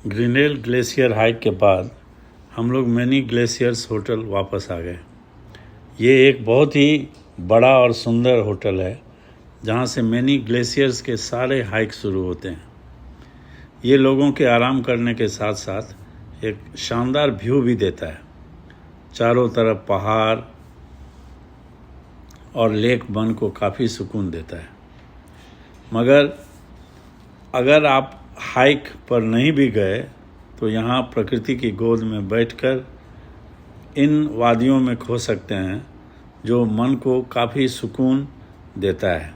ग्रीनरेल glacier hike के बाद हम लोग मैनी ग्लेशियर्स होटल वापस आ गए। ये एक बहुत ही बड़ा और सुंदर होटल है जहाँ से मैनी ग्लेशियर्स के सारे हाइक शुरू होते हैं। ये लोगों के आराम करने के साथ साथ एक शानदार व्यू भी देता है। चारों तरफ पहाड़ और लेक मन को काफ़ी सुकून देता है। मगर अगर आप हाइक पर नहीं भी गए तो यहाँ प्रकृति की गोद में बैठकर इन वादियों में खो सकते हैं जो मन को काफ़ी सुकून देता है।